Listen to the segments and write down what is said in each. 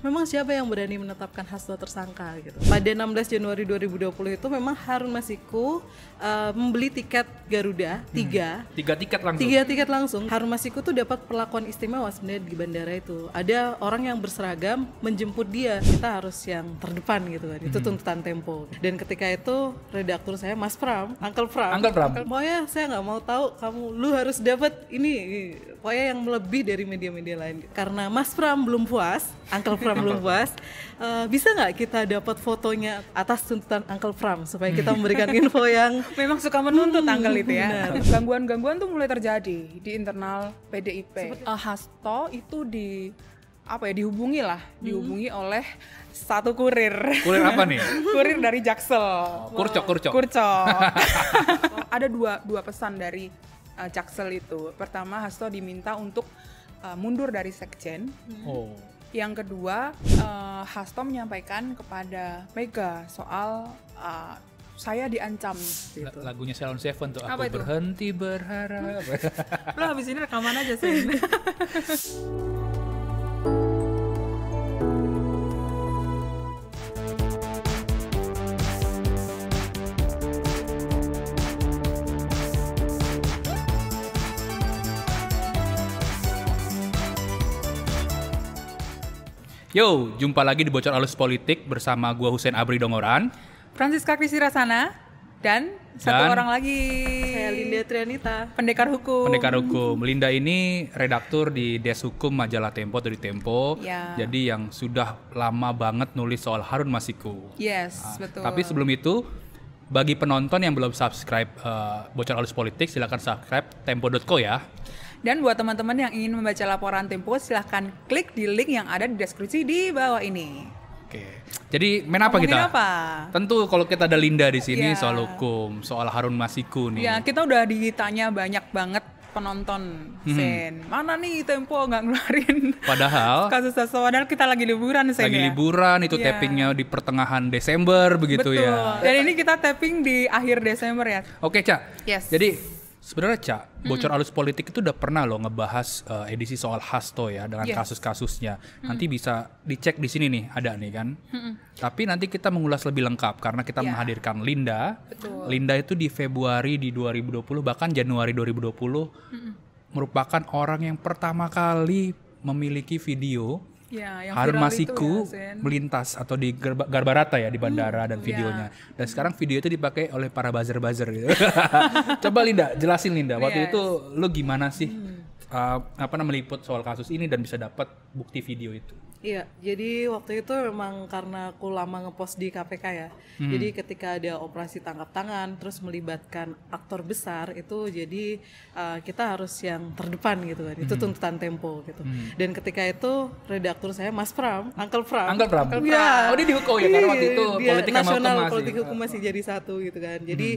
memang siapa yang berani menetapkan Hasto tersangka gitu. Pada 16 Januari 2020 itu memang Harun Masiku membeli tiket Garuda tiga tiket langsung. Harun Masiku tuh dapat perlakuan istimewa sebenarnya di bandara itu. Ada orang yang berseragam menjemput dia. Kita harus yang terdepan gitu kan. Itu tuntutan Tempo. Dan ketika itu redaktur saya Mas Pram, Uncle Pram. Pokoknya saya nggak mau tahu lu harus dapat ini. Pokoknya yang lebih dari media-media lain. Karena Mas Pram belum puas, Uncle Pram belum puas, bisa nggak kita dapat fotonya atas tuntutan Uncle Pram supaya kita memberikan info yang memang suka menuntut Uncle itu ya. Gangguan-gangguan tuh mulai terjadi di internal PDIP. Hasto itu dihubungi oleh satu kurir. Kurir apa nih? Kurir dari Jaksel. Kurcok. Ada dua pesan dari Jaksel itu. Pertama, Hasto diminta untuk mundur dari sekjen. Yang kedua, Hasto menyampaikan kepada Mega soal saya diancam gitu. Lagunya Salon Seven tuh, apa aku itu? berhenti berharap. Lo habis ini rekaman aja sih. Yo, jumpa lagi di Bocor Halus Politik bersama gua Hussein Abri Dongoran. Francisca Krisirasana dan satu orang lagi, saya Linda Trianita, pendekar hukum. Linda ini redaktur di Des Hukum majalah Tempo dari Tempo. Ya. Jadi yang sudah lama banget nulis soal Harun Masiku. Yes, betul. Tapi sebelum itu, bagi penonton yang belum subscribe Bocor Halus Politik, silakan subscribe tempo.co ya. Dan buat teman-teman yang ingin membaca laporan Tempo, silahkan klik di link yang ada di deskripsi di bawah ini. Oke. Jadi main apa Ngomongin kita? apa? Tentu kalau kita ada Linda di sini Iya. soal hukum, soal Harun Masiku nih. Ya, kita udah ditanya banyak banget penonton, Sen. Mana nih Tempo nggak ngeluarin Padahal kasus-kasus, padahal kita lagi liburan, Sen. lagi ya? liburan, itu Iya. tappingnya di pertengahan Desember begitu Betul. ya. Dan ini kita tapping di akhir Desember ya. Oke, Cak. Yes. Jadi sebenarnya, Cak, Bocor Halus Politik itu udah pernah loh ngebahas edisi soal Hasto ya dengan Yes. kasus-kasusnya. Nanti bisa dicek di sini nih, ada nih kan. Tapi nanti kita mengulas lebih lengkap karena kita Ya. menghadirkan Linda. Betul. Linda itu di Februari di 2020 bahkan Januari 2020 merupakan orang yang pertama kali memiliki video Ya, yang Harun viral Masiku itu ya, Sen. melintas atau di Garbarata ya di bandara dan videonya. Dan sekarang video itu dipakai oleh para buzzer-buzzer gitu. Coba Linda, jelasin Linda. Waktu Yes. itu lu gimana sih meliput soal kasus ini dan bisa dapat bukti video itu? Iya, jadi waktu itu memang karena aku lama ngepost di KPK ya. Jadi ketika ada operasi tangkap tangan terus melibatkan aktor besar itu jadi kita harus yang terdepan gitu kan. Itu tuntutan Tempo gitu. Dan ketika itu redaktur saya Mas Pram, Uncle Pram. Ya. Oh, dia dihukum ya karena waktu itu Dia politik sama nasional, hukum masih. politik hukum masih jadi satu gitu kan. Jadi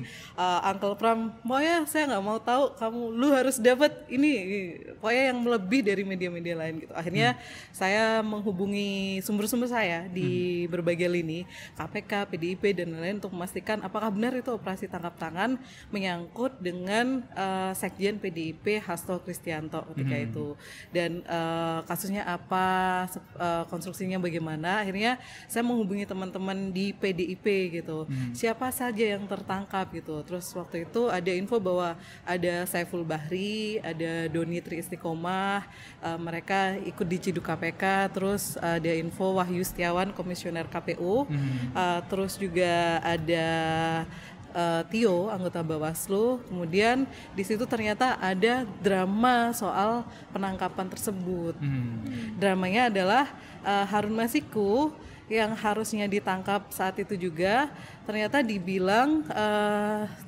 Uncle Pram, pokoknya saya nggak mau tahu lu harus dapat ini, pokoknya yang lebih dari media-media lain gitu. Akhirnya saya menghubungi sumber-sumber saya di berbagai lini, KPK, PDIP dan lain-lain untuk memastikan apakah benar itu operasi tangkap tangan menyangkut dengan Sekjen PDIP Hasto Kristianto ketika itu. Dan kasusnya apa, konstruksinya bagaimana. Akhirnya saya menghubungi teman-teman di PDIP gitu. Siapa saja yang tertangkap gitu. Terus waktu itu ada info bahwa ada Saiful Bahri, ada Doni Tri Istiqomah, mereka ikut diciduk KPK. Terus ada info Wahyu Setiawan, komisioner KPU. Terus juga ada Tio, anggota Bawaslu. Kemudian di situ ternyata ada drama soal penangkapan tersebut. Dramanya adalah Harun Masiku yang harusnya ditangkap saat itu juga ternyata dibilang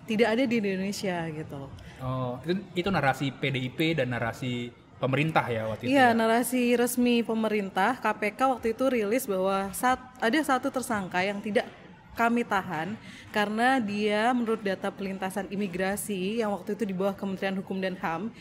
tidak ada di Indonesia gitu. Oh, itu narasi PDIP dan narasi pemerintah ya waktu itu. Iya, Ya? narasi resmi pemerintah. KPK waktu itu rilis bahwa ada satu tersangka yang tidak kami tahan karena dia menurut data pelintasan imigrasi yang waktu itu di bawah Kementerian Hukum dan HAM,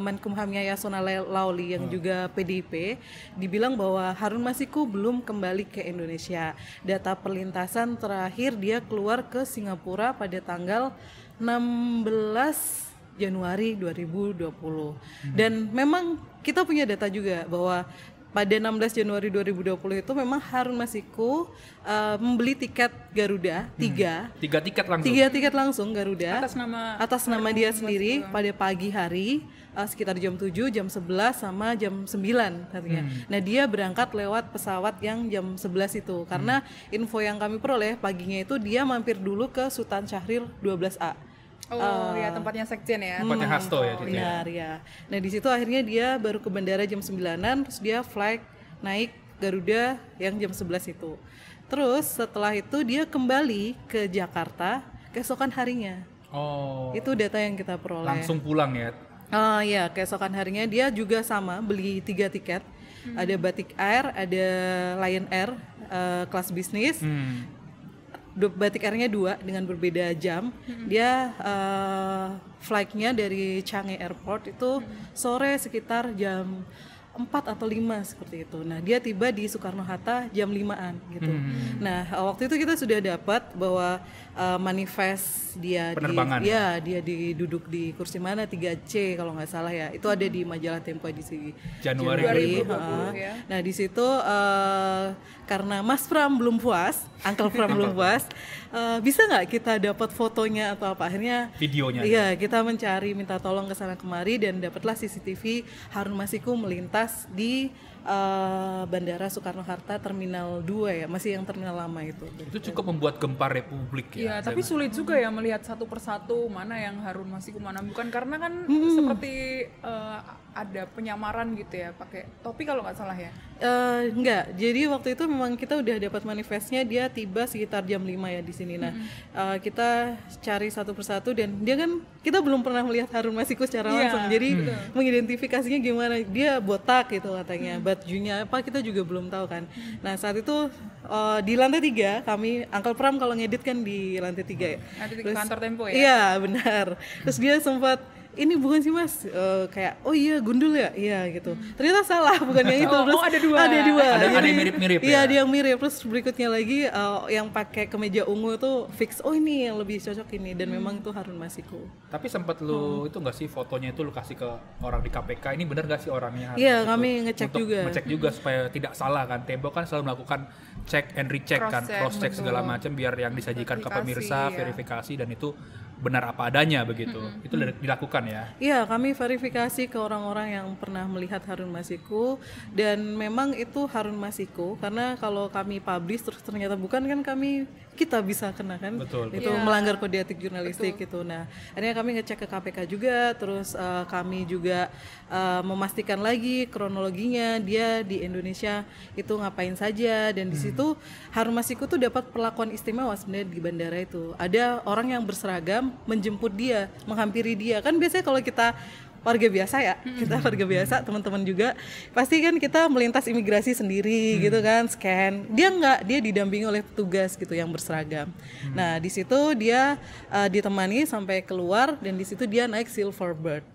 Menkumhamnya Yasona Lauli yang juga PDIP, dibilang bahwa Harun Masiku belum kembali ke Indonesia. Data perlintasan terakhir dia keluar ke Singapura pada tanggal 16 Januari 2020. Dan memang kita punya data juga bahwa pada 16 Januari 2020 itu memang Harun Masiku membeli tiket Garuda 3 tiket langsung. 3 tiket langsung Garuda atas nama dia sendiri pada pagi hari sekitar jam 7, jam 11 sama jam 9 katanya. Nah, dia berangkat lewat pesawat yang jam 11 itu karena info yang kami peroleh paginya itu dia mampir dulu ke Sultan Syahrir 12A. Ya tempatnya sekjen ya. Tempatnya Hasto ya. Benar ya. Nah di situ akhirnya dia baru ke bandara jam 9-an, terus dia flight naik Garuda yang jam 11 itu. Terus setelah itu dia kembali ke Jakarta keesokan harinya. Itu data yang kita peroleh. Langsung pulang ya. Ya, keesokan harinya dia juga sama beli 3 tiket. Ada Batik Air, ada Lion Air kelas bisnis. Batik Airnya 2 dengan berbeda jam. Dia flightnya dari Changi Airport itu sore sekitar jam 4 atau 5 seperti itu. Nah, dia tiba di Soekarno-Hatta jam 5-an gitu. Nah, waktu itu kita sudah dapat bahwa manifest dia dia duduk di kursi mana 3C kalau nggak salah ya. Itu ada di majalah Tempo edisi Januari 2020 ya. Nah, di situ karena Mas Pram belum puas, Uncle Pram belum puas, bisa nggak kita dapat fotonya atau apa? Akhirnya videonya. Iya, kita mencari, minta tolong ke sana kemari dan dapatlah CCTV Harun Masiku melintas di Bandara Soekarno-Hatta Terminal 2 ya, masih yang terminal lama itu. Itu cukup membuat gempar Republik ya. Iya, tapi sulit juga ya melihat satu persatu mana yang Harun Masiku mana bukan, karena kan seperti ada penyamaran gitu ya, pakai topi kalau nggak salah ya. Enggak, jadi waktu itu memang kita udah dapat manifestnya, dia tiba sekitar jam 5 ya di sini. Nah, kita cari satu persatu dan dia kan, kita belum pernah melihat Harun Masiku secara langsung, jadi mengidentifikasinya gimana, dia botak gitu katanya, bajunya apa kita juga belum tahu kan. Nah, saat itu di lantai 3 kami, Uncle Pram kalau ngedit kan di lantai 3 ya. Nanti di kantor Tempo ya? Iya, benar. Terus dia sempat, ini bukan sih Mas, kayak oh iya gundul ya, iya gitu. Ternyata salah, bukan yang itu. Terus ada dua. Ada yang mirip-mirip ya. Iya, ada yang mirip. Terus berikutnya lagi yang pakai kemeja ungu itu fix, oh ini yang lebih cocok ini, dan memang itu Harun Masiku. Tapi sempat lu itu nggak sih fotonya itu lu kasih ke orang di KPK, ini benar nggak sih orangnya? Iya, kami ngecek juga. Ngecek juga supaya tidak salah kan. Tempo kan selalu melakukan check and recheck kan, cross check segala macam biar yang disajikan ke pemirsa verifikasi dan itu benar apa adanya begitu. Itu dilakukan ya? Iya, kami verifikasi ke orang-orang yang pernah melihat Harun Masiku dan memang itu Harun Masiku, karena kalau kami publish terus ternyata bukan kan kita bisa kena kan. Betul. Itu melanggar kode etik jurnalistik gitu. Nah, akhirnya kami ngecek ke KPK juga, terus kami juga memastikan lagi kronologinya dia di Indonesia itu ngapain saja, dan di situ Harun Masiku tuh dapat perlakuan istimewa sebenarnya di bandara itu. Ada orang yang berseragam menjemput dia, menghampiri dia. Kan biasanya kalau kita warga biasa ya, kita warga biasa, teman-teman juga pasti kan kita melintas imigrasi sendiri gitu kan, scan. Dia enggak, dia didampingi oleh petugas gitu yang berseragam. Nah, di situ dia ditemani sampai keluar dan di situ dia naik Silverbird.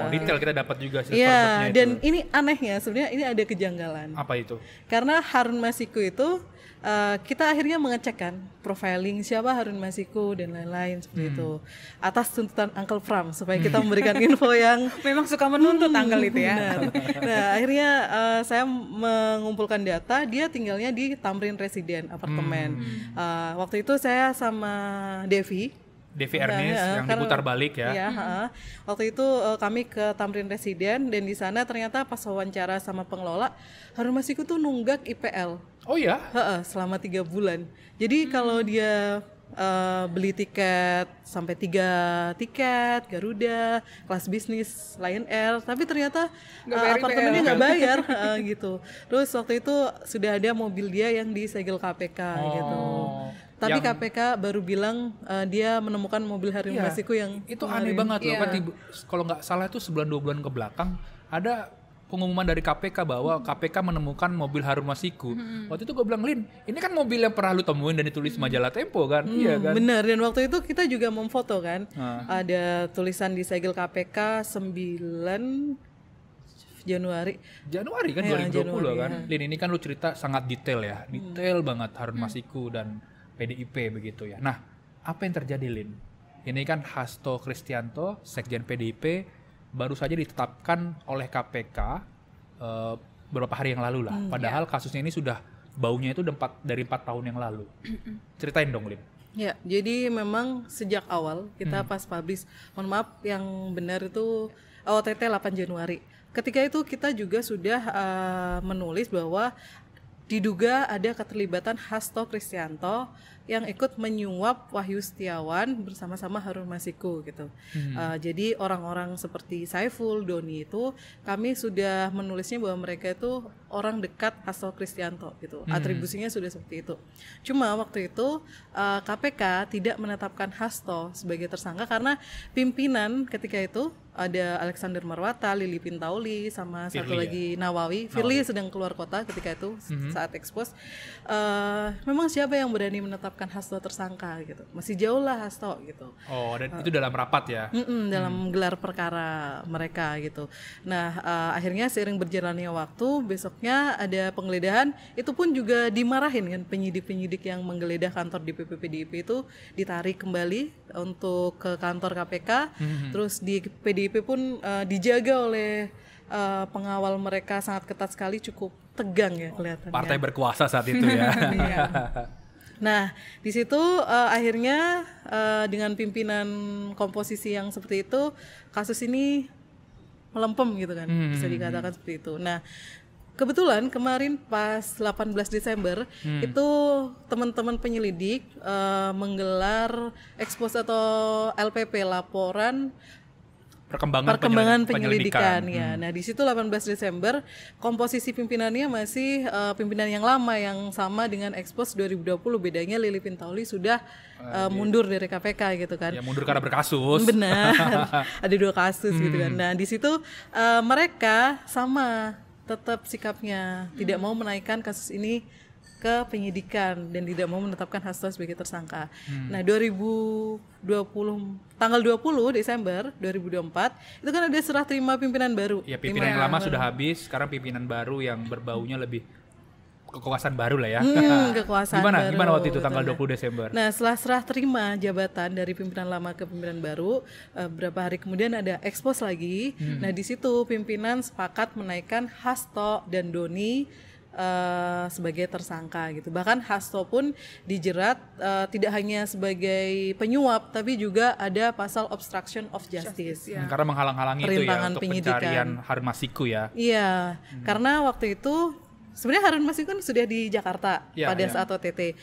Detail kita dapat juga Silverbirdnya itu. Dan ini anehnya sebenarnya, ini ada kejanggalan. Apa itu? Karena Harun Masiku itu kita akhirnya mengecek kan profiling siapa Harun Masiku dan lain-lain seperti itu atas tuntutan Uncle Pram supaya kita memberikan info yang memang suka menuntut Uncle itu ya. Benar. Nah, akhirnya saya mengumpulkan data, dia tinggalnya di Tamrin Residen apartemen. Waktu itu saya sama Devi Ernest yang diputar balik ya. Iya, waktu itu kami ke Tamrin Residen dan di sana ternyata pas wawancara sama pengelola, Harun Masiku tuh nunggak IPL. Oh ya? Selama 3 bulan. Jadi kalau dia beli tiket sampai 3 tiket Garuda, kelas bisnis Lion Air, tapi ternyata apartemennya nggak bayar gitu. Terus waktu itu sudah ada mobil dia yang disegel KPK gitu. Tapi KPK baru bilang dia menemukan mobil Harun Masiku yang itu aneh banget loh kan. Kalau nggak salah itu sebulan 2 bulan ke belakang ada pengumuman dari KPK bahwa KPK menemukan mobil Harun Masiku. Waktu itu gue bilang, Lin, ini kan mobil yang pernah lu temuin dan ditulis majalah Tempo kan? Iya kan? Benar, dan waktu itu kita juga memfoto kan. Ada tulisan di segel KPK 9 Januari kan 2020 Januari, kan. Lin, ini kan lu cerita sangat detail ya. Detail banget Harun Masiku dan PDIP begitu ya. Nah, apa yang terjadi, Lin? Ini kan Hasto Kristianto, Sekjen PDIP, baru saja ditetapkan oleh KPK beberapa hari yang lalu lah. Padahal kasusnya ini sudah baunya itu dari 4 tahun yang lalu. Ceritain dong, Lin. Ya, jadi memang sejak awal kita pas publish, mohon maaf yang benar itu OTT 8 Januari. Ketika itu kita juga sudah menulis bahwa diduga ada keterlibatan Hasto Kristianto yang ikut menyuap Wahyu Setiawan bersama-sama Harun Masiku gitu. Jadi orang-orang seperti Saiful, Doni itu kami sudah menulisnya bahwa mereka itu orang dekat Hasto Kristianto gitu. Atribusinya sudah seperti itu. Cuma waktu itu KPK tidak menetapkan Hasto sebagai tersangka karena pimpinan ketika itu ada Alexander Marwata, Lili Pintauli, sama satu lagi Nawawi. Firly sedang keluar kota ketika itu saat expose. Memang siapa yang berani menetapkan Hasto tersangka gitu? Masih jauh lah Hasto gitu. Oh, dan itu dalam rapat ya? Dalam gelar perkara mereka gitu. Nah, akhirnya seiring berjalannya waktu, besoknya ada penggeledahan. Itu pun juga dimarahin kan, penyidik-penyidik yang menggeledah kantor DPP PDIP itu ditarik kembali untuk ke kantor KPK. Terus di PDIP pun dijaga oleh pengawal mereka sangat ketat sekali, cukup tegang ya kelihatannya. Partai berkuasa saat itu ya. Nah, di situ akhirnya dengan pimpinan komposisi yang seperti itu, kasus ini melempem gitu kan, bisa dikatakan seperti itu. Nah, kebetulan kemarin pas 18 Desember itu teman-teman penyelidik menggelar expose atau LPP, laporan perkembangan penyelidikan ya. Nah, di situ 18 Desember komposisi pimpinannya masih pimpinan yang lama yang sama dengan expose 2020, bedanya Lili Pintauli sudah mundur dari KPK gitu kan. Ya, mundur karena berkasus. Benar. Ada 2 kasus gitu kan. Nah, di situ mereka sama tetap sikapnya, tidak mau menaikkan kasus ini ke penyidikan dan tidak mau menetapkan Hasto sebagai tersangka. Nah, tanggal 20 Desember 2024 itu kan ada serah terima pimpinan baru. Ya, pimpinan yang lama sudah habis, sekarang pimpinan baru yang berbaunya lebih kekuasaan baru lah ya. Kekuasaan baru. Gimana waktu itu tanggal 20 Desember? Nah, setelah serah terima jabatan dari pimpinan lama ke pimpinan baru, beberapa hari kemudian ada expose lagi. Nah, di situ pimpinan sepakat menaikkan Hasto dan Doni sebagai tersangka gitu. Bahkan Hasto pun dijerat tidak hanya sebagai penyuap, tapi juga ada pasal obstruction of justice. Karena menghalang-halangi itu ya untuk pencarian Harun Masiku ya. Iya, karena waktu itu sebenarnya Harun Masiku kan sudah di Jakarta pada saat OTT.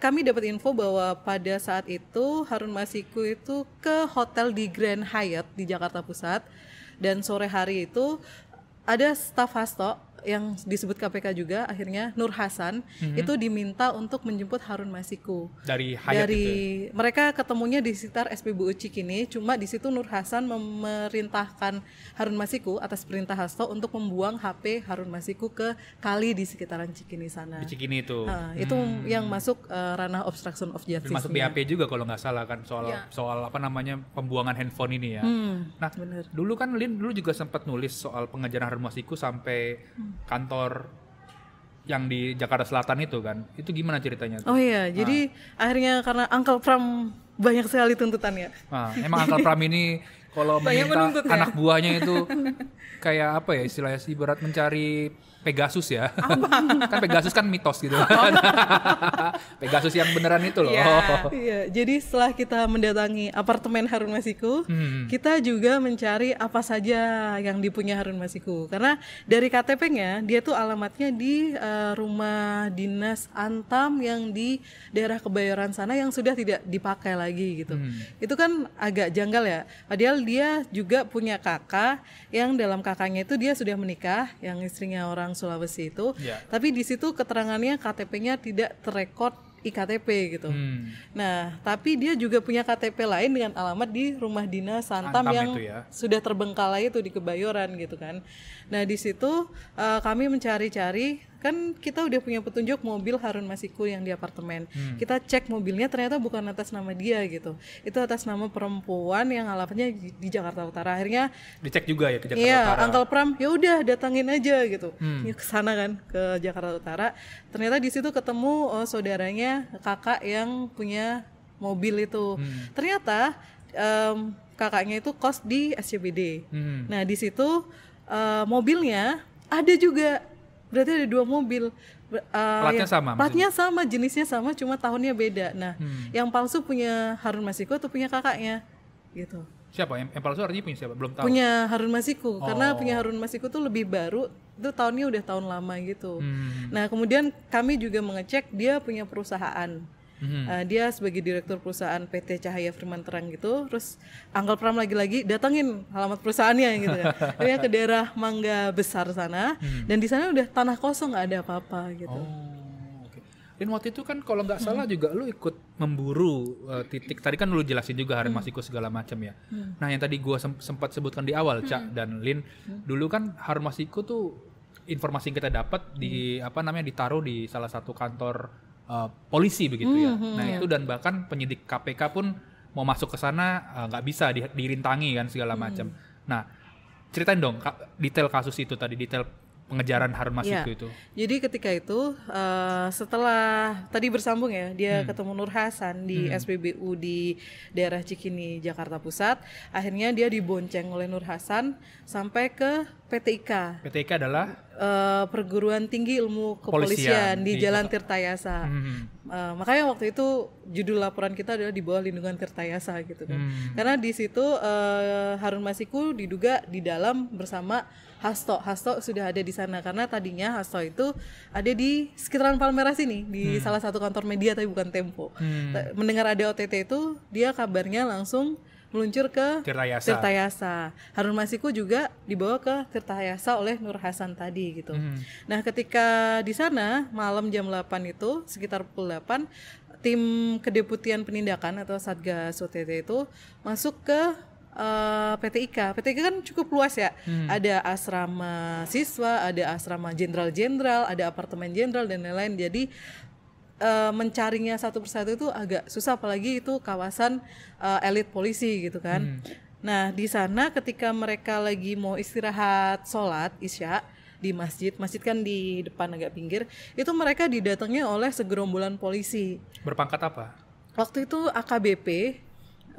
Kami dapat info bahwa pada saat itu Harun Masiku itu ke hotel di Grand Hyatt di Jakarta Pusat, dan sore hari itu ada staf Hasto yang disebut KPK juga, akhirnya Nur Hasan itu diminta untuk menjemput Harun Masiku dari Hyatt itu ya? Mereka ketemunya di sekitar SPBU Cikini. Cuma di situ Nur Hasan memerintahkan Harun Masiku atas perintah Hasto untuk membuang HP Harun Masiku ke kali di sekitaran Cikini sana. Di Cikini itu. Itu yang masuk ranah obstruction of justice. Masuk BAP juga kalau nggak salah kan, soal apa namanya pembuangan handphone ini ya. Nah, bener. Dulu kan Lin juga sempat nulis soal pengejaran Harun Masiku sampai kantor yang di Jakarta Selatan itu kan. Itu gimana ceritanya tuh? Oh iya, jadi akhirnya karena Uncle Pram banyak sekali tuntutannya. Nah, emang Uncle Pram ini kalau meminta anak buahnya itu kayak apa ya istilahnya, ibarat mencari Pegasus ya. Kan Pegasus kan mitos gitu. Pegasus yang beneran itu loh. Iya, jadi setelah kita mendatangi apartemen Harun Masiku, kita juga mencari apa saja yang dipunya Harun Masiku. Karena dari KTP-nya, dia tuh alamatnya di rumah dinas Antam yang di daerah Kebayoran sana yang sudah tidak dipakai lagi gitu. Itu kan agak janggal ya. Padahal dia juga punya kakak yang dalam kakaknya itu dia sudah menikah, yang istrinya orang Sulawesi itu, tapi di situ keterangannya KTP-nya tidak terekod IKTP gitu. Nah, tapi dia juga punya KTP lain dengan alamat di rumah dinas Antam yang sudah terbengkalai itu di Kebayoran gitu kan. Nah, di situ kami mencari-cari, kan kita udah punya petunjuk mobil Harun Masiku yang di apartemen. Kita cek mobilnya, ternyata bukan atas nama dia gitu. Itu atas nama perempuan yang alamatnya di Jakarta Utara. Akhirnya dicek juga ya ke Jakarta Utara. Iya, Uncle Pram, ya udah datangin aja gitu. Ke sana kan, ke Jakarta Utara. Ternyata di situ ketemu saudaranya, kakak yang punya mobil itu. Ternyata kakaknya itu kos di SCBD. Nah, di situ mobilnya Ada juga, berarti ada 2 mobil. Platnya sama Platnya sama, jenisnya sama, cuma tahunnya beda. Nah, yang palsu punya Harun Masiku atau punya kakaknya, gitu. Siapa? Yang palsu artinya punya siapa? Belum tahu. Punya Harun Masiku, karena punya Harun Masiku tuh lebih baru, itu tahunnya udah tahun lama gitu. Nah, kemudian kami juga mengecek dia punya perusahaan. Dia sebagai direktur perusahaan PT Cahaya Firman Terang gitu, terus Uncle Pram lagi-lagi datangin alamat perusahaannya gitu kan. Dia ke daerah Mangga Besar sana, dan di sana udah tanah kosong, nggak ada apa-apa gitu. Dan waktu itu kan kalau nggak salah juga lu ikut memburu titik, tadi kan lu jelasin juga Harun Masiku segala macam ya. Nah yang tadi gua sempat sebutkan di awal, Cak dan Lin, dulu kan Harun Masiku tuh informasi yang kita dapat di ditaruh di salah satu kantor polisi begitu ya. Nah itu, dan bahkan penyidik KPK pun mau masuk ke sana nggak bisa, dirintangi kan segala macam. Nah ceritain dong detail kasus itu tadi, detail pengejaran Harun Masiku itu. Jadi ketika itu setelah tadi bersambung ya, dia ketemu Nur Hasan di SPBU di daerah Cikini, Jakarta Pusat. Akhirnya dia dibonceng oleh Nur Hasan sampai ke PTIK. PTIK adalah Perguruan Tinggi Ilmu Kepolisian di Jalan Tirtayasa. Makanya waktu itu judul laporan kita adalah di bawah lindungan Tirtayasa gitu kan. Karena di situ Harun Masiku diduga di dalam bersama Hasto sudah ada di sana, karena tadinya Hasto itu ada di sekitaran Palmerah sini, di salah satu kantor media tapi bukan Tempo. Mendengar ada OTT itu, dia kabarnya langsung meluncur ke Tirtayasa. Harun Masiku juga dibawa ke Tirtayasa oleh Nur Hasan tadi gitu. Nah, ketika di sana malam jam 8 itu, sekitar pukul 8, tim kedeputian penindakan atau Satgas OTT itu masuk ke PTIK. PTIK kan cukup luas ya. Ada asrama siswa, ada asrama jenderal-jenderal, ada apartemen jenderal dan lain-lain. Jadi mencarinya satu persatu itu agak susah, apalagi itu kawasan elit polisi gitu kan. Nah, di sana ketika mereka lagi mau istirahat sholat Isya di masjid kan di depan agak pinggir, itu mereka didatangi oleh segerombolan polisi. Berpangkat apa? Waktu itu AKBP.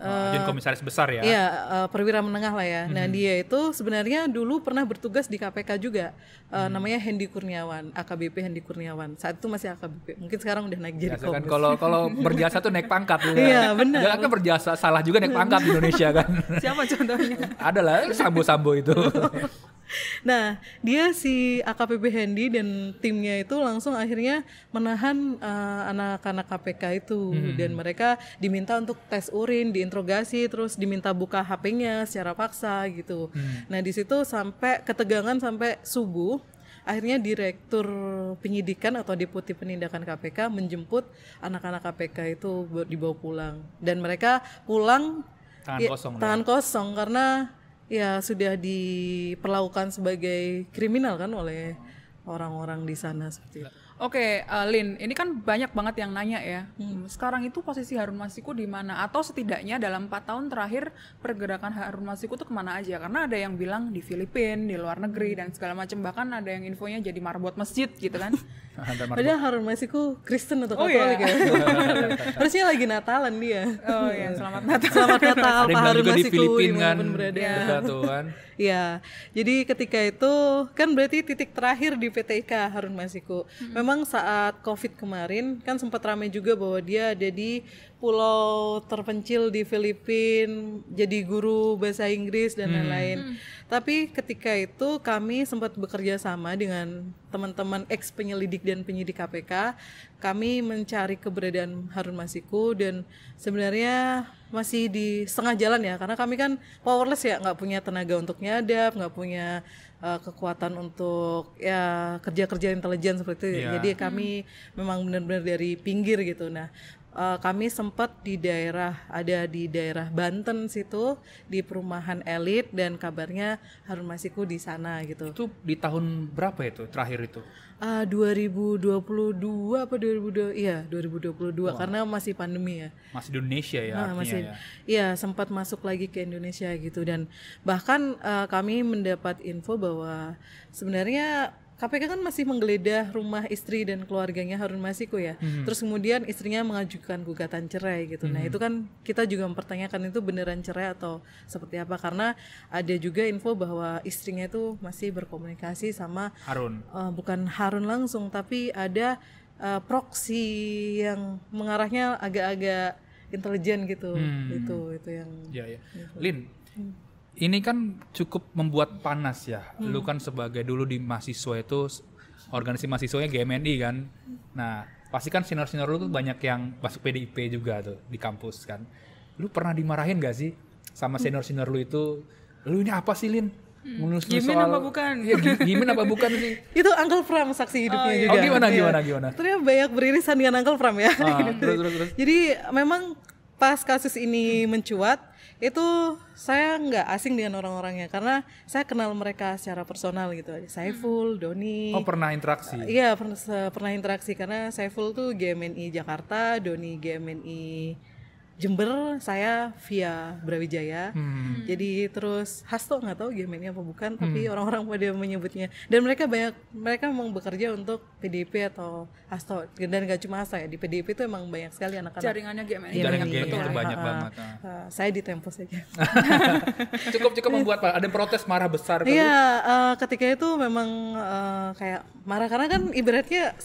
Jadi komisaris besar ya? Iya, perwira menengah lah ya. Nah, dia itu sebenarnya dulu pernah bertugas di KPK juga. Namanya Hendy Kurniawan, AKBP Hendy Kurniawan. Saat itu masih AKBP. Mungkin sekarang udah naik jadi kan kalau berjasa tuh naik pangkat. Iya, benar. Jangan kan berjasa salah juga naik pangkat di Indonesia kan. Siapa contohnya? Adalah sambo-sambo itu. Nah, dia si AKBP Hendy dan timnya itu langsung akhirnya menahan anak-anak KPK itu, dan mereka diminta untuk tes urin, diinterogasi, terus diminta buka HP-nya secara paksa gitu. Nah, di situ sampai ketegangan sampai subuh. Akhirnya Direktur Penyidikan atau Deputi Penindakan KPK menjemput anak-anak KPK itu dibawa pulang, dan mereka pulang tangan kosong karena ya sudah diperlakukan sebagai kriminal kan oleh orang-orang di sana seperti itu. Oke, Lin, ini kan banyak banget yang nanya ya. Sekarang itu posisi Harun Masiku di mana? Atau setidaknya dalam 4 tahun terakhir pergerakan Harun Masiku itu kemana aja? Karena ada yang bilang di Filipina, di luar negeri dan segala macam. Bahkan ada yang infonya jadi marbot masjid gitu kan. Padahal Harun Masiku Kristen atau Katolik ya. Harusnya lagi Natalan dia. Oh iya, selamat Natal. Selamat Natal Pak Harun Masiku. Di Filipina kan berada. Kan. Ya, jadi ketika itu kan berarti titik terakhir di PTIK Harun Masiku. Memang saat COVID kemarin kan sempat ramai juga bahwa dia ada di pulau terpencil di Filipina, jadi guru bahasa Inggris dan lain-lain. Tapi ketika itu kami sempat bekerja sama dengan teman-teman ex penyelidik dan penyidik KPK. Kami mencari keberadaan Harun Masiku, dan sebenarnya masih di setengah jalan ya, karena kami kan powerless ya, nggak punya tenaga untuk nyadap, nggak punya kekuatan untuk ya kerja-kerja intelijen seperti itu. Jadi kami memang benar-benar dari pinggir gitu. Nah, kami sempat di daerah Banten situ, di perumahan elit, dan kabarnya Harun Masiku di sana gitu. Itu di tahun berapa itu terakhir itu? 2022 apa 2022? Iya, 2022. Karena masih pandemi ya. Masih di Indonesia ya, artinya ya. Iya, sempat masuk lagi ke Indonesia gitu, dan bahkan kami mendapat info bahwa sebenarnya KPK kan masih menggeledah rumah istri dan keluarganya Harun Masiku ya. Terus kemudian istrinya mengajukan gugatan cerai gitu. Nah itu kan kita juga mempertanyakan itu beneran cerai atau seperti apa, karena ada juga info bahwa istrinya itu masih berkomunikasi sama Harun. Bukan Harun langsung, tapi ada proxy yang mengarahnya agak-agak intelijen gitu. Itu yang Ya. Lin, ini kan cukup membuat panas ya. Lu kan sebagai dulu di mahasiswa itu organisasi mahasiswanya GMNI kan. Nah, pasti kan senior-senior lu tuh banyak yang masuk PDIP juga tuh di kampus kan. Lu pernah dimarahin gak sih sama senior-senior lu itu? Lu ini apa sih, Lin? Gimin apa bukan? Iya, Gimin apa bukan sih? itu Uncle Pram saksi hidupnya juga. Oh gimana? Ternyata banyak beririsan dengan Uncle Pram ya. Terus. Jadi memang pas kasus ini mencuat, itu saya nggak asing dengan orang-orangnya karena saya kenal mereka secara personal gitu. Saiful, Doni. Oh pernah interaksi? Iya pernah interaksi karena Saiful tuh GMNI Jakarta, Doni GMNI Jember, saya via Brawijaya. Jadi terus Hasto nggak tahu GMNI apa bukan, tapi orang-orang pada menyebutnya. Dan mereka memang bekerja untuk PDIP atau Hasto. Dan nggak cuma Hasto ya, di PDIP itu emang banyak sekali anak-anak. Jaringannya GMNI. Jaringan GMNI betul. itu banyak banget. Saya di Tempo saja. Cukup membuat ada protes marah besar. Iya, ketika itu memang kayak marah karena kan ibaratnya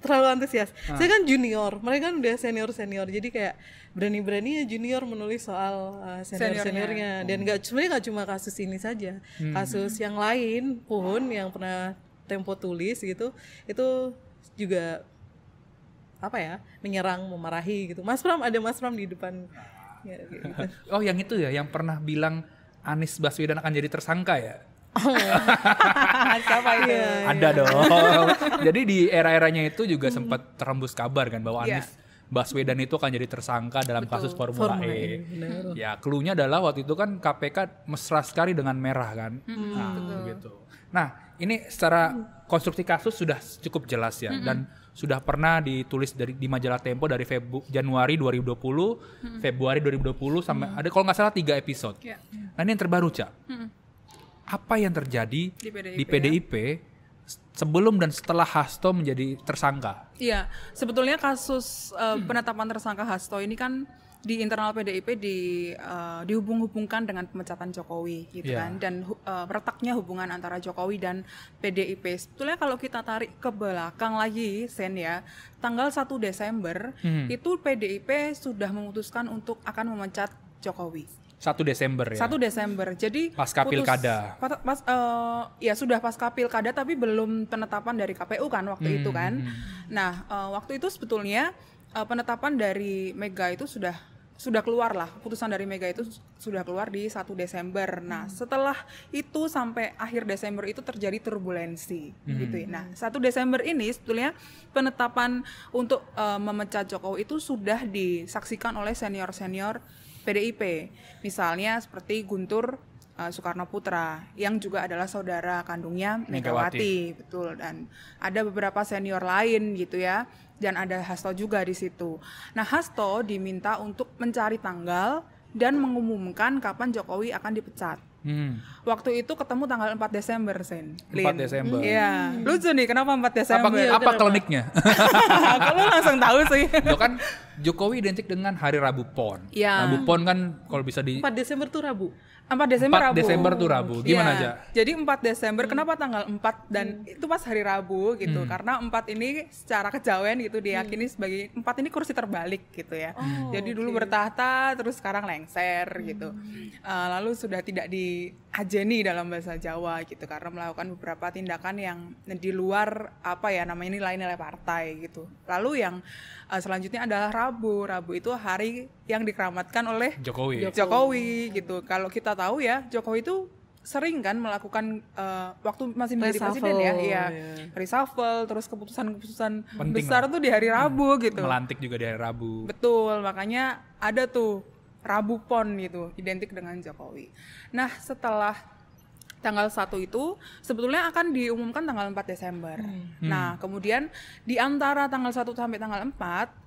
terlalu antusias. Saya kan junior, mereka kan udah senior, jadi kayak berani-beraninya junior menulis soal seniornya. Dan sebenarnya nggak cuma kasus ini saja, kasus yang lain pun yang pernah Tempo tulis gitu, itu juga menyerang, memarahi gitu. Mas Pram di depan. Ya, gitu. Oh yang itu ya, yang pernah bilang Anies Baswedan akan jadi tersangka ya? Siapa itu? Ada dong. Jadi di era-eranya itu juga sempat terembus kabar kan bahwa Anies Baswedan itu akan jadi tersangka dalam kasus Formula E. Ya, clue-nya adalah waktu itu kan KPK mesra sekali dengan merah kan. Gitu. Nah, ini secara konstruksi kasus sudah cukup jelas ya, dan sudah pernah ditulis di majalah Tempo dari Januari 2020, Februari 2020 sampai ada kalau nggak salah 3 episode. Nah, ini yang terbaru, Cak. Apa yang terjadi di PDIP sebelum dan setelah Hasto menjadi tersangka? Iya, sebetulnya kasus penetapan tersangka Hasto ini kan di internal PDIP dihubung-hubungkan dengan pemecatan Jokowi gitu kan, dan retaknya hubungan antara Jokowi dan PDIP. Sebetulnya kalau kita tarik ke belakang lagi, Sen ya, tanggal 1 Desember itu PDIP sudah memutuskan untuk akan memecat Jokowi. 1 Desember ya? 1 Desember, jadi pasca pilkada. Ya sudah pasca pilkada, tapi belum penetapan dari KPU kan waktu itu kan. Nah waktu itu sebetulnya penetapan dari Mega itu sudah keluar lah, putusan dari Mega itu sudah keluar di 1 Desember. Nah setelah itu sampai akhir Desember itu terjadi turbulensi gitu ya. Nah 1 Desember ini sebetulnya penetapan untuk memecat Jokowi itu sudah disaksikan oleh senior-senior PDIP, misalnya seperti Guntur Soekarno Putra yang juga adalah saudara kandungnya Megawati, betul, dan ada beberapa senior lain gitu ya, dan ada Hasto juga di situ. Nah Hasto diminta untuk mencari tanggal dan mengumumkan kapan Jokowi akan dipecat. Waktu itu ketemu tanggal 4 Desember, Sen. 4 Desember. Iya. Lucu nih, kenapa 4 Desember? Apa kliniknya? Kalau langsung tahu sih. Itu kan Jokowi identik dengan hari Rabu Pon. Ya. Rabu Pon kan kalau bisa 4 Desember tuh Rabu. 4 Desember 4 Rabu. Desember tuh Rabu. Gimana aja? Jadi 4 Desember kenapa tanggal 4 dan itu pas hari Rabu gitu. Karena 4 ini secara kejawen gitu diyakini sebagai 4 ini kursi terbalik gitu ya. Jadi dulu bertahta terus sekarang lengser gitu. Lalu sudah tidak diajeni dalam bahasa Jawa gitu karena melakukan beberapa tindakan yang di luar nilai-nilai partai gitu. Lalu yang selanjutnya adalah Rabu. Rabu itu hari yang dikeramatkan oleh Jokowi gitu. Kalau kita tahu ya, Jokowi itu sering kan melakukan waktu masih menjadi presiden ya, reshuffle, terus keputusan-keputusan besar tuh di hari Rabu gitu. Melantik juga di hari Rabu. Betul, makanya ada tuh Rabu Pon gitu, identik dengan Jokowi. Nah, setelah tanggal 1 itu sebetulnya akan diumumkan tanggal 4 Desember. Nah, kemudian di antara tanggal 1 sampai tanggal 4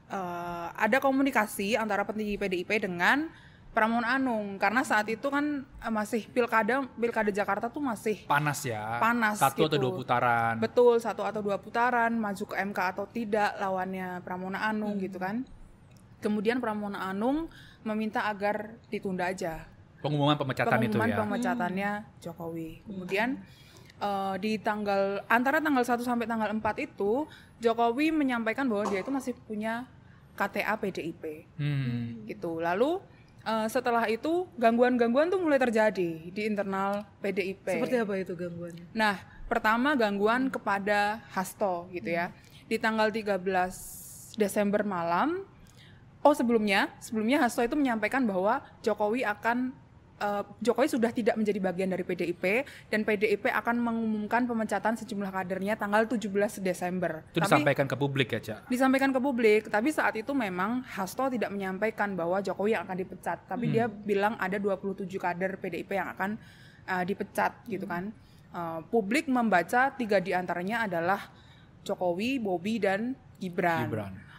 ada komunikasi antara petinggi PDIP dengan Pramono Anung, karena saat itu kan masih pilkada Jakarta tuh masih Panas ya. panas Satu gitu. atau 2 putaran. Betul, 1 atau 2 putaran, maju ke MK atau tidak lawannya Pramono Anung gitu kan. Kemudian Pramono Anung meminta agar ditunda aja Pengumuman pemecatan itu ya. pemecatannya Jokowi. Kemudian di antara tanggal 1 sampai tanggal 4 itu Jokowi menyampaikan bahwa dia itu masih punya KTA PDIP. Gitu. Lalu setelah itu gangguan-gangguan tuh mulai terjadi di internal PDIP. Seperti apa itu gangguannya? Nah, pertama gangguan kepada Hasto gitu ya. Di tanggal 13 Desember malam, sebelumnya Hasto itu menyampaikan bahwa Jokowi sudah tidak menjadi bagian dari PDIP dan PDIP akan mengumumkan pemecatan sejumlah kadernya tanggal 17 Desember. Itu disampaikan ke publik ya, Cak? Disampaikan ke publik, tapi saat itu memang Hasto tidak menyampaikan bahwa Jokowi yang akan dipecat, tapi dia bilang ada 27 kader PDIP yang akan dipecat gitu kan. Publik membaca 3 diantaranya adalah Jokowi, Bobi, dan Gibran.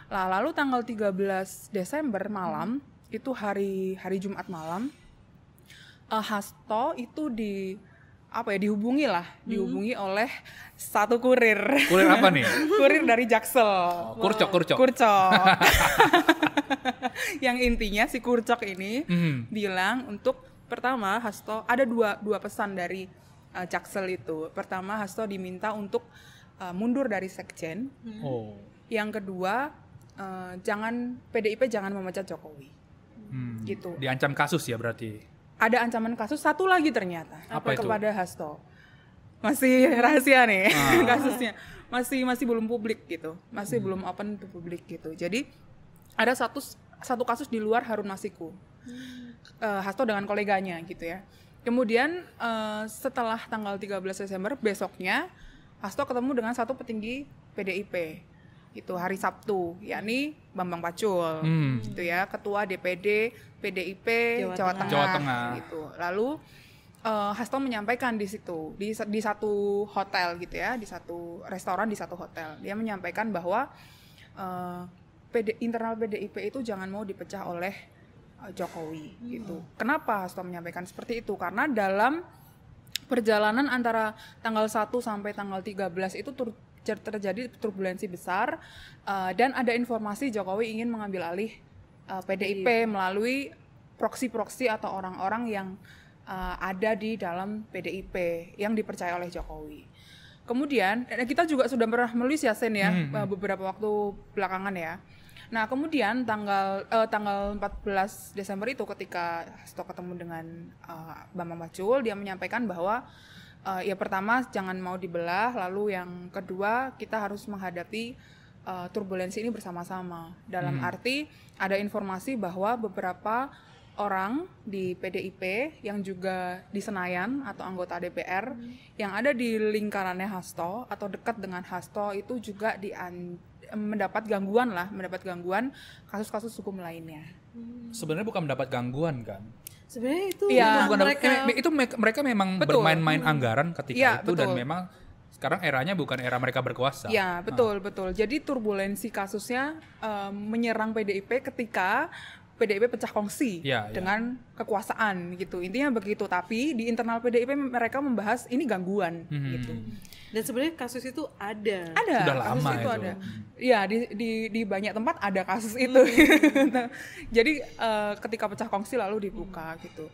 Lalu tanggal 13 Desember malam, itu hari Jumat malam, Hasto itu dihubungi oleh satu kurir. Kurir apa nih? Kurir dari Jaksel. Kurcok. Yang intinya si Kurcok ini bilang untuk pertama Hasto ada dua pesan dari Jaksel itu. Pertama Hasto diminta untuk mundur dari sekjen. Yang kedua PDIP jangan memecat Jokowi. Gitu. Diancam kasus ya berarti. Ada ancaman kasus satu lagi ternyata kepada itu? Hasto. Masih rahasia nih kasusnya. Masih belum publik gitu. Masih belum open to publik gitu. Jadi ada satu kasus di luar Harun Masiku. Hasto dengan koleganya gitu ya. Kemudian setelah tanggal 13 Desember besoknya Hasto ketemu dengan satu petinggi PDIP. Itu hari Sabtu, yakni Bambang Pacul, gitu ya, ketua DPD PDIP Jawa Tengah. Gitu. Lalu Hasto menyampaikan di situ, di satu hotel gitu ya, di satu restoran di satu hotel, dia menyampaikan bahwa internal PDIP itu jangan mau dipecah oleh Jokowi, gitu. Kenapa Hasto menyampaikan seperti itu? Karena dalam perjalanan antara tanggal 1 sampai tanggal 13 itu terjadi turbulensi besar dan ada informasi Jokowi ingin mengambil alih PDIP melalui proksi-proksi atau orang-orang yang ada di dalam PDIP yang dipercaya oleh Jokowi. Kemudian kita juga sudah pernah menulis ya Sen ya beberapa waktu belakangan ya. Nah kemudian tanggal 14 Desember itu ketika Hasto ketemu dengan Bambang Pacul, dia menyampaikan bahwa ya pertama jangan mau dibelah, lalu yang kedua kita harus menghadapi turbulensi ini bersama-sama. Dalam arti ada informasi bahwa beberapa orang di PDIP yang juga di Senayan atau anggota DPR yang ada di lingkarannya Hasto atau dekat dengan Hasto itu juga mendapat gangguan kasus-kasus hukum lainnya. Sebenarnya bukan mendapat gangguan kan? Sebenarnya itu mereka memang bermain-main anggaran ketika itu. Dan memang sekarang eranya bukan era mereka berkuasa. Ya, betul. Jadi turbulensi kasusnya menyerang PDIP ketika PDIP pecah kongsi dengan kekuasaan gitu. Intinya begitu, tapi di internal PDIP mereka membahas ini gangguan gitu. Dan sebenarnya kasus itu ada. Sudah lama itu ada. Ya, di banyak tempat ada kasus itu. Jadi ketika pecah kongsi lalu dibuka gitu.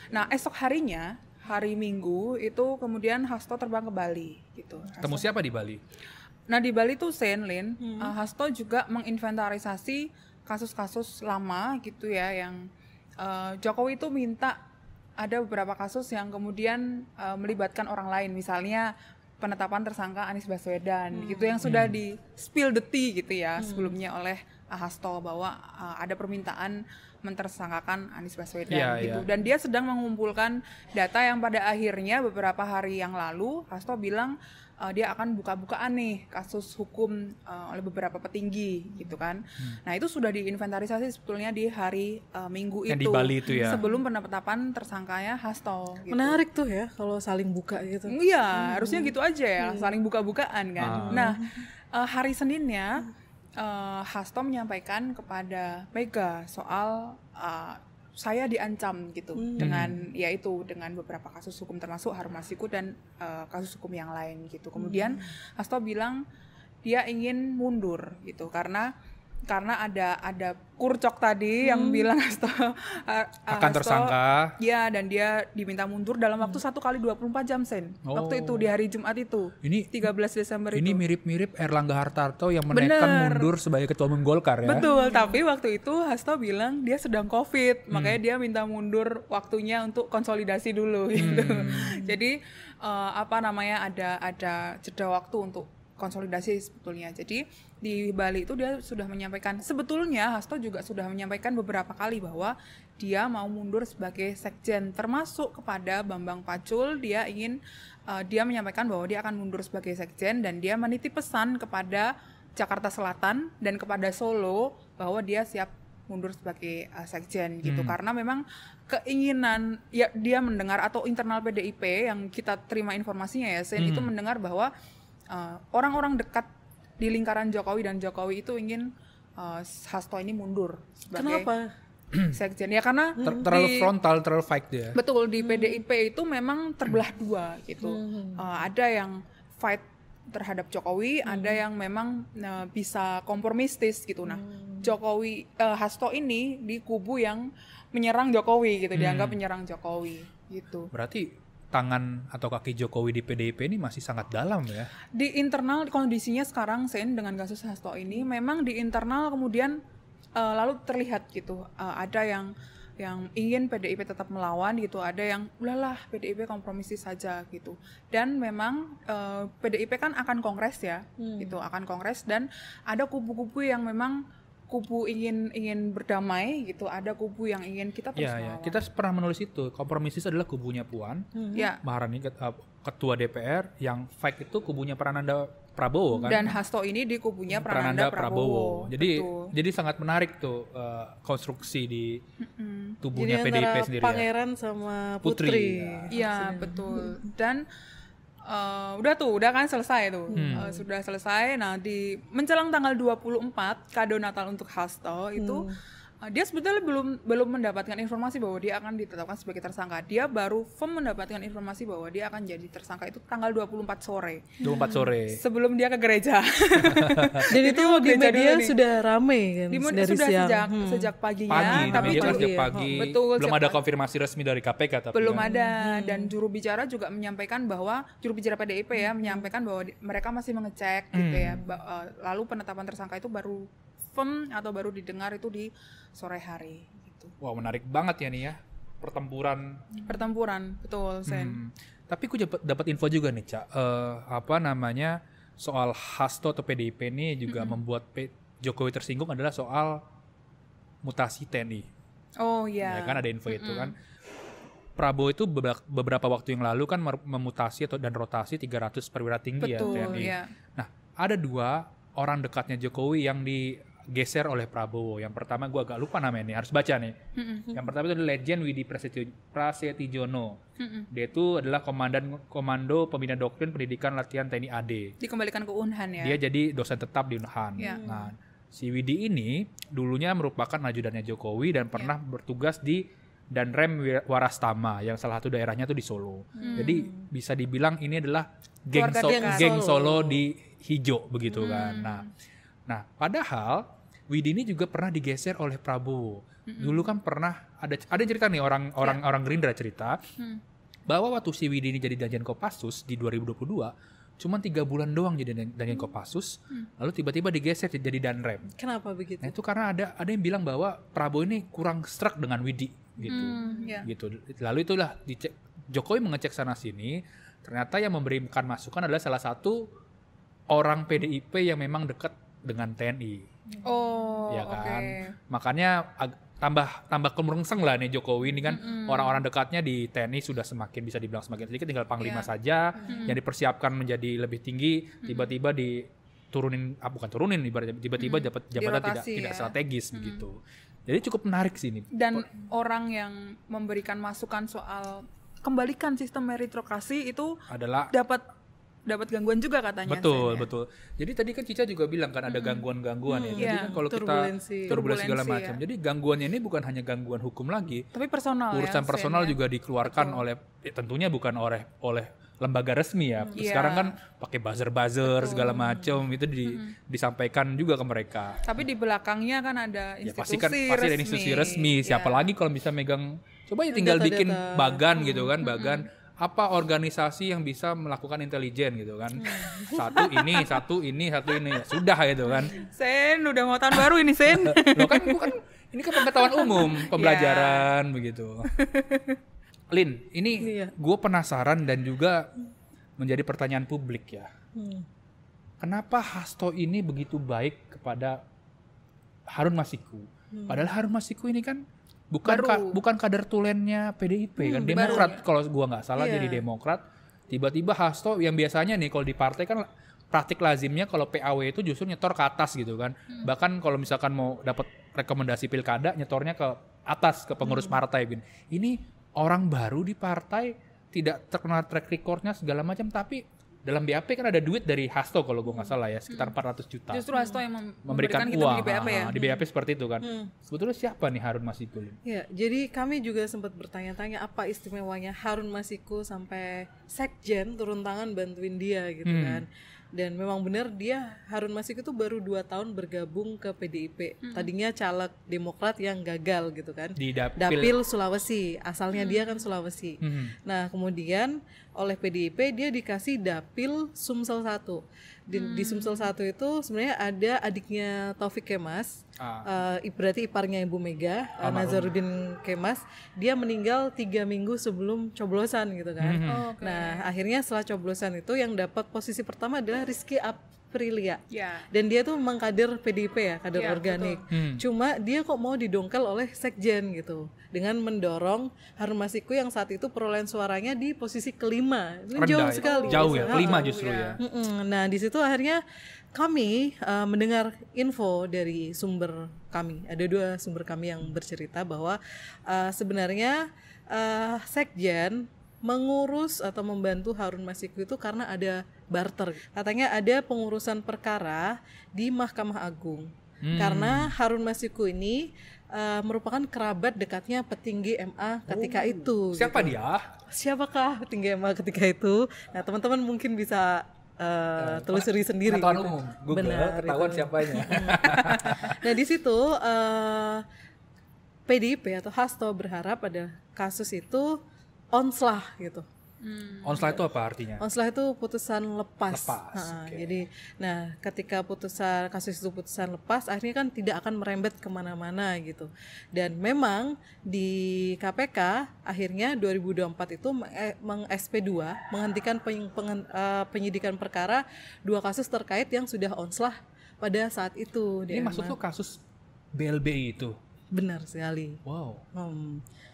Nah, esok harinya, hari Minggu itu kemudian Hasto terbang ke Bali gitu. Temu siapa di Bali? Nah, di Bali tuh Hasto juga menginventarisasi kasus-kasus lama gitu ya yang Jokowi itu minta ada beberapa kasus yang kemudian melibatkan orang lain, misalnya penetapan tersangka Anies Baswedan gitu yang sudah di spill the tea gitu ya sebelumnya oleh Hasto bahwa ada permintaan mentersangkakan Anies Baswedan gitu. Dan dia sedang mengumpulkan data yang pada akhirnya beberapa hari yang lalu Hasto bilang dia akan buka-bukaan nih kasus hukum oleh beberapa petinggi gitu kan. Nah itu sudah diinventarisasi sebetulnya di hari Minggu yang itu, di Bali itu ya, sebelum penetapan tersangkanya Hasto gitu. Menarik tuh ya kalau saling buka gitu. Iya harusnya gitu aja ya, saling buka-bukaan kan. Nah hari Seninnya Hasto menyampaikan kepada Mega soal saya diancam gitu dengan yaitu dengan beberapa kasus hukum termasuk Harun Masiku dan kasus hukum yang lain gitu. Kemudian Hasto bilang dia ingin mundur gitu karena ada kurcok tadi yang bilang Hasto akan tersangka. Ya, dan dia diminta mundur dalam waktu 1 kali 24 jam Sen. Waktu itu di hari Jumat itu. Ini 13 Desember ini itu. mirip-mirip Erlangga Hartarto yang menaikkan mundur sebagai ketua umum Golkar ya. Betul, tapi waktu itu Hasto bilang dia sedang COVID, makanya dia minta mundur waktunya untuk konsolidasi dulu gitu. Jadi ada jeda waktu untuk konsolidasi sebetulnya. Jadi di Bali itu dia sudah menyampaikan, sebetulnya Hasto juga sudah menyampaikan beberapa kali bahwa dia mau mundur sebagai sekjen, termasuk kepada Bambang Pacul. Dia menyampaikan bahwa dia akan mundur sebagai sekjen dan dia menitip pesan kepada Jakarta Selatan dan kepada Solo bahwa dia siap mundur sebagai sekjen gitu, karena memang keinginan ya dia mendengar, atau internal PDIP yang kita terima informasinya ya Sen, itu mendengar bahwa orang-orang dekat di lingkaran Jokowi dan Jokowi itu ingin Hasto ini mundur sebagai sekjen. Ya karena terlalu frontal, terlalu fight dia. Betul, di PDIP itu memang terbelah dua gitu. Ada yang fight terhadap Jokowi, ada yang memang bisa kompromistis gitu. Nah, Hasto ini di kubu yang menyerang Jokowi gitu, dianggap menyerang Jokowi gitu. Berarti tangan atau kaki Jokowi di PDIP ini masih sangat dalam ya? Di internal kondisinya sekarang Sen, dengan kasus Hasto ini memang di internal kemudian lalu terlihat gitu, ada yang ingin PDIP tetap melawan gitu, ada yang udahlah PDIP kompromistis saja gitu. Dan memang PDIP kan akan kongres ya, gitu, akan kongres, dan ada kubu-kubu yang memang kubu ingin berdamai gitu, ada kubu yang ingin kita terus melawan. Kita pernah menulis itu, kompromisis adalah kubunya Puan Maharani, ketua DPR, yang fight itu kubunya Prananda Prabowo kan. Dan Hasto ini di kubunya Prananda Prabowo. Jadi sangat menarik tuh konstruksi di tubuhnya jadi PDIP sendiri. Pangeran sama Putri. Iya, betul. Dan udah kan selesai tuh. Sudah selesai. Nah, di menjelang tanggal 24 kado Natal untuk Hasto itu dia sebetulnya belum mendapatkan informasi bahwa dia akan ditetapkan sebagai tersangka. Dia baru mendapatkan informasi bahwa dia akan jadi tersangka itu tanggal 24 sore. 24 sore. Sebelum dia ke gereja. Dan itu di media sudah rame kan dari sudah siang. sejak paginya, tapi sejak pagi. Betul, belum ada konfirmasi resmi dari KPK tapi belum ada. Dan juru bicara juga menyampaikan bahwa juru bicara PDIP ya menyampaikan bahwa mereka masih mengecek gitu ya. Lalu penetapan tersangka itu baru atau baru didengar itu di sore hari gitu. Wah, menarik banget ya nih ya pertempuran betul Sen. Tapi aku dapat info juga nih Cak, soal Hasto atau PDIP ini juga membuat Jokowi tersinggung adalah soal mutasi TNI. Oh iya. Ya kan ada info itu kan. Prabowo itu beberapa waktu yang lalu kan memutasi dan rotasi 300 perwira tinggi. Betul, ya TNI. Ya. Nah, ada 2 orang dekatnya Jokowi yang digeser oleh Prabowo. Yang pertama gue agak lupa namanya nih, harus baca nih. Yang pertama itu adalah Legend Widi Prasetyono. Dia itu adalah komando pembina doktrin pendidikan latihan TNI AD. Dikembalikan ke Unhan ya. Dia jadi dosen tetap di Unhan. Ya. Nah, si Widi ini dulunya merupakan ajudannya Jokowi dan pernah bertugas di Danrem Warastama yang salah satu daerahnya tuh di Solo. Jadi bisa dibilang ini adalah geng Solo di hijau begitu kan. Nah, padahal Widi ini juga pernah digeser oleh Prabowo. Dulu kan pernah ada cerita nih orang Gerindra cerita bahwa waktu si Widi ini jadi Danjen Kopassus di 2022 cuma 3 bulan doang jadi Danjen Kopassus, lalu tiba-tiba digeser jadi Danrem. Kenapa begitu? Nah, itu karena ada yang bilang bahwa Prabowo ini kurang struck dengan Widi gitu. Gitu. Lalu itulah Jokowi mengecek sana sini, ternyata yang memberikan masukan adalah salah satu orang PDIP yang memang dekat dengan TNI. Oh, ya kan. Okay. Makanya tambah kemerengseng lah nih Jokowi ini kan, orang-orang dekatnya di TNI sudah semakin bisa dibilang semakin sedikit, tinggal panglima saja yang dipersiapkan menjadi lebih tinggi, tiba-tiba ibaratnya tiba-tiba dapat jabatan tidak strategis begitu. Jadi cukup menarik sih ini. Dan orang yang memberikan masukan soal kembalikan sistem meritokrasi itu adalah dapat gangguan juga katanya. Betul, Sen, ya? betul. Jadi tadi kan Cica juga bilang kan ada gangguan-gangguan ya. Jadi Iya, kan kalau kita turbulensi segala Turbulensi, macam. ya. Jadi gangguannya ini bukan hanya gangguan hukum lagi. Tapi personal Urusan ya, personal Sen, ya. juga dikeluarkan oleh tentunya bukan oleh lembaga resmi ya. Iya. Sekarang kan pakai buzzer segala macam itu disampaikan juga ke mereka. Tapi di belakangnya kan ada Ya institusi pasti ada institusi resmi. Siapa Ya. lagi kalau bisa megang, coba ya tinggal Data-data. bikin bagan gitu kan, bagan apa organisasi yang bisa melakukan intelijen gitu kan. Satu ini ya sudah gitu kan. Sen, udah mau tahun baru ini, Sen. Loh kan bukan, ini kan pengetahuan umum, pembelajaran begitu. Lin, ini gue penasaran dan juga menjadi pertanyaan publik ya. Kenapa Hasto ini begitu baik kepada Harun Masiku? Padahal Harun Masiku ini kan bukan kader tulennya PDIP kan, Demokrat kalau gua nggak salah jadi Demokrat. Tiba-tiba Hasto yang biasanya nih kalau di partai kan praktik lazimnya kalau PAW itu justru nyetor ke atas gitu kan. Bahkan kalau misalkan mau dapat rekomendasi pilkada nyetornya ke atas ke pengurus partai gitu. Ini orang baru di partai tidak terkenal track recordnya segala macam, tapi dalam BAP kan ada duit dari Hasto kalau gue nggak salah ya, sekitar 400 juta. Justru Hasto yang memberikan kita uang di BAP ya. di BAP seperti itu kan. Sebetulnya siapa nih Harun Masiku? Ya, jadi kami juga sempat bertanya-tanya apa istimewanya Harun Masiku sampai sekjen turun tangan bantuin dia gitu kan. Dan memang benar dia Harun Masiku itu baru 2 tahun bergabung ke PDIP. Tadinya caleg Demokrat yang gagal gitu kan. Di Dapil Sulawesi, asalnya dia kan Sulawesi. Nah, kemudian oleh PDIP dia dikasih Dapil Sumsel 1. Di Sumsel 1 itu sebenarnya ada adiknya Taufik Kemas, berarti iparnya Ibu Mega, Nazarudin Kemas. Dia meninggal 3 minggu sebelum coblosan gitu kan. Nah, akhirnya setelah coblosan itu yang dapat posisi pertama adalah Rizky Aprilia. Dan dia tuh memang kader PDIP ya, kader organik. Cuma dia kok mau didongkel oleh sekjen gitu, dengan mendorong Harun Masiku yang saat itu perolehan suaranya di posisi kelima. Ini jauh sekali. Jauh ya, kelima justru ya. Nah, di situ akhirnya kami mendengar info dari sumber kami. Ada 2 sumber kami yang bercerita bahwa sebenarnya sekjen mengurus atau membantu Harun Masiku itu karena ada barter. Katanya ada pengurusan perkara di Mahkamah Agung. Karena Harun Masiku ini merupakan kerabat dekatnya petinggi MA ketika itu. Siapa gitu. dia? Siapakah petinggi MA ketika itu? Nah, teman-teman mungkin bisa telusuri sendiri. Pengetahuan gitu. umum. Google Benar, ketahuan itu. siapanya. Nah, di situ PDIP atau Hasto berharap pada kasus itu onslah gitu. Onslah itu apa artinya? Onslah itu putusan lepas. Oke. Jadi, nah ketika kasus itu putusan lepas, akhirnya kan tidak akan merembet kemana-mana gitu. Dan memang di KPK akhirnya 2024 itu meng-SP2, menghentikan penyidikan perkara 2 kasus terkait yang sudah onslah pada saat itu. Ini maksud lu kasus BLBI itu? Benar sekali. Wow.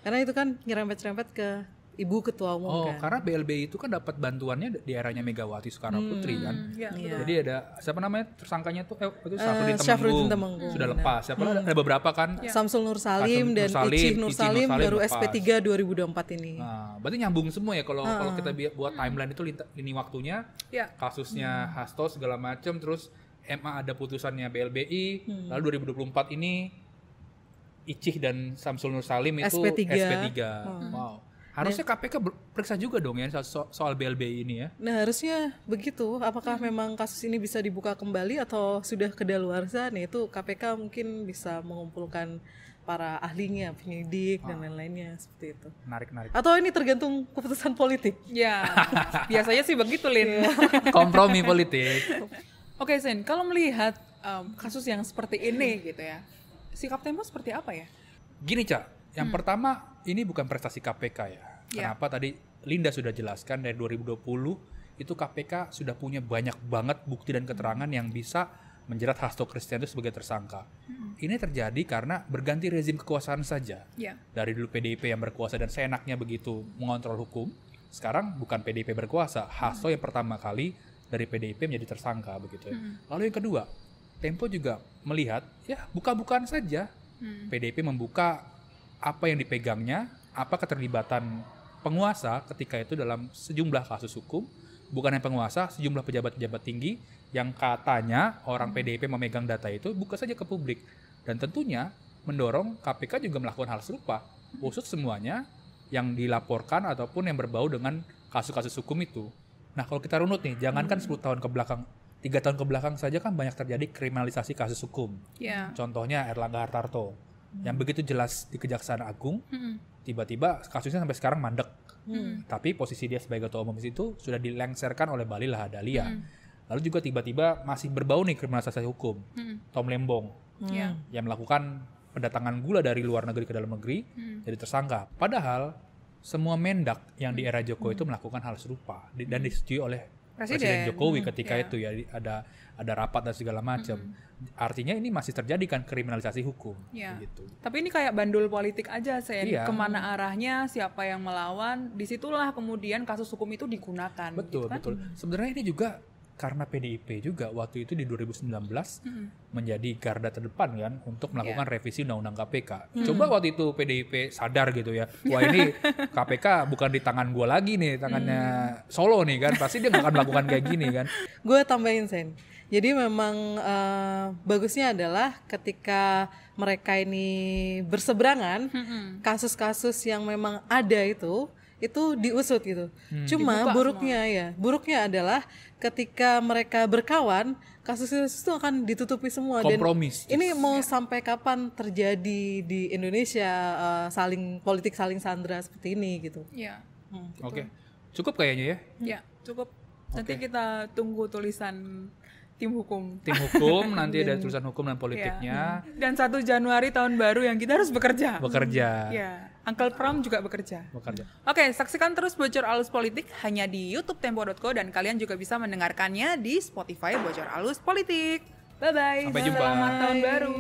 Karena itu kan nyerempet-nyerempet ke Ibu Ketua Umum kan. Karena BLBI itu kan dapat bantuannya di eranya Megawati Soekarno Putri kan. Jadi ada siapa namanya tersangkanya tuh itu Syafruddin Temenggung. Sudah lepas. Siapa ada beberapa kan. Samsul Nur Salim dan Icih Nur Salim baru SP3 2024 ini. Nah, berarti nyambung semua ya kalau kita buat timeline itu lini waktunya. Kasusnya Hasto segala macam, terus MA ada putusannya BLBI, lalu 2024 ini Icih dan Samsul Nur Salim itu SP3. Wow. Harusnya KPK periksa juga dong ya soal BLBI ini ya. Nah, harusnya begitu. Apakah memang kasus ini bisa dibuka kembali atau sudah kedaluarsa? Nih itu KPK mungkin bisa mengumpulkan para ahlinya, penyidik dan lain-lainnya seperti itu. Menarik. Atau ini tergantung keputusan politik. Ya, biasanya sih begitu, Lin. Kompromi politik. Oke, Sen, kalau melihat kasus yang seperti ini gitu ya, sikap Tempo seperti apa ya? Gini, Cak. Yang pertama, ini bukan prestasi KPK ya. Kenapa tadi Linda sudah jelaskan dari 2020 itu KPK sudah punya banyak banget bukti dan keterangan yang bisa menjerat Hasto Kristianto sebagai tersangka. Ini terjadi karena berganti rezim kekuasaan saja. Dari dulu PDIP yang berkuasa dan seenaknya begitu mengontrol hukum. Sekarang bukan PDIP berkuasa, Hasto yang pertama kali dari PDIP menjadi tersangka begitu ya. Lalu yang kedua, Tempo juga melihat ya buka-bukaan saja. PDIP membuka apa yang dipegangnya, apa keterlibatan penguasa ketika itu dalam sejumlah kasus hukum, bukan hanya penguasa, sejumlah pejabat-pejabat tinggi yang katanya orang PDIP memegang data itu buka saja ke publik. Dan tentunya mendorong KPK juga melakukan hal serupa, usut semuanya yang dilaporkan ataupun yang berbau dengan kasus-kasus hukum itu. Nah kalau kita runut nih, jangankan 10 tahun ke belakang, 3 tahun ke belakang saja kan banyak terjadi kriminalisasi kasus hukum. Contohnya Erlangga Hartarto, yang begitu jelas di Kejaksaan Agung, tiba-tiba kasusnya sampai sekarang mandek. Tapi posisi dia sebagai ketua umum itu sudah dilengserkan oleh Bahlil Lahadalia. Lalu juga tiba-tiba masih berbau nih kriminalisasi hukum. Tom Lembong yang melakukan pendatangan gula dari luar negeri ke dalam negeri jadi tersangka. Padahal semua mendak yang di era Jokowi itu melakukan hal serupa dan disetujui oleh Presiden Jokowi ketika itu ya, ada rapat dan segala macam. Artinya ini masih terjadi kan kriminalisasi hukum gitu. Tapi ini kayak bandul politik aja, kemana arahnya, siapa yang melawan, disitulah kemudian kasus hukum itu digunakan. Betul, gitu kan? betul. Sebenarnya ini juga karena PDIP juga waktu itu di 2019 menjadi garda terdepan kan untuk melakukan revisi undang-undang KPK. Coba waktu itu PDIP sadar gitu ya, wah ini KPK bukan di tangan gue lagi nih, tangannya Solo nih kan, pasti dia gak akan melakukan kayak gini kan. Gue tambahin Sen, jadi memang bagusnya adalah ketika mereka ini berseberangan, kasus-kasus yang memang ada itu diusut gitu. Cuma buruknya adalah ketika mereka berkawan, kasus itu akan ditutupi semua. Kompromis. Dan ini mau sampai kapan terjadi di Indonesia politik saling sandra seperti ini gitu. Oke. Cukup kayaknya ya? Ya, cukup. Nanti kita tunggu tulisan tim hukum nanti ada tulisan hukum dan politiknya. Dan 1 Januari tahun baru yang kita harus bekerja. Ya, Uncle Pram juga bekerja. Oke, saksikan terus Bocor Alus Politik hanya di YouTube Tempo.co dan kalian juga bisa mendengarkannya di Spotify Bocor Alus Politik. Bye bye. Sampai jumpa. Selamat tahun baru.